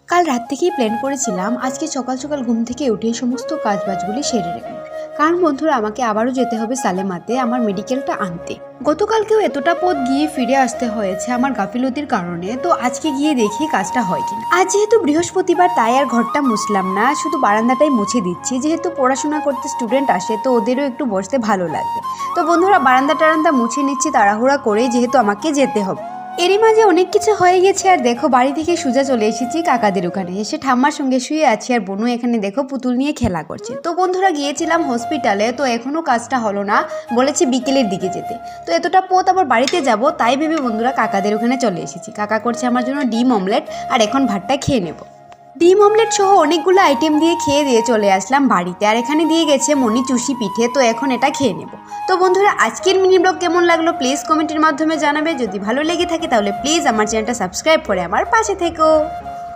কাল রাত থেকেই প্ল্যান করেছিলাম আজকে সকাল সকাল ঘুম থেকে উঠে সমস্ত কাজবাজগুলি সেরে রাখবো, কারণ বন্ধুরা আমাকে আবারও যেতে হবে সালেমাতে আমার মেডিকেলটা আনতে। গতকালকেও এতটা পথ গিয়ে ফিরে আসতে হয়েছে আমার গাফিলতির কারণে, তো আজকে গিয়ে দেখি কাজটা হয় কিনা। আজ যেহেতু বৃহস্পতিবার তাই আর ঘরটা মুছলাম না, শুধু বারান্দাটাই মুছে দিচ্ছি। যেহেতু পড়াশোনা করতে স্টুডেন্ট আসে তো ওদেরও একটু বসতে ভালো লাগবে। তো বন্ধুরা বারান্দা টারান্দা মুছে নিচ্ছি তাড়াহুড়া করে, যেহেতু আমাকে যেতে হবে। এরই মাঝে অনেক কিছু হয়ে গেছে। আর দেখো বাড়ি থেকে সোজা চলে এসেছি কাকাদের ওখানে, এসে ঠাম্মার সঙ্গে শুয়ে আছি আর বোনু এখানে দেখো পুতুল নিয়ে খেলা করছে। তো বন্ধুরা গিয়েছিলাম হসপিটালে, তো এখনও কাজটা হলো না, বলেছে বিকেলের দিকে যেতে। তো এতটা পথ আবার বাড়িতে যাব তাই ভেবে বন্ধুরা কাকাদের ওখানে চলে এসেছি। কাকা করছে আমার জন্য ডিম অমলেট আর এখন ভাতটা খেয়ে নেব। ডিম অমলেট সহ অনেকগুলো আইটেম দিয়ে খেয়ে দিয়ে চলে আসলাম বাড়িতে। আর এখানে দিয়ে গেছে মনি চুষি পিঠে, তো এখন এটা খেয়ে নেব। তো বন্ধুরা আজকের মিনি ব্লগ কেমন লাগলো প্লিজ কমেন্টের মাধ্যমে জানাবে। যদি ভালো লেগে থাকে তাহলে প্লিজ আমার চ্যানেলটা সাবস্ক্রাইব করে আমার পাশে থেকো।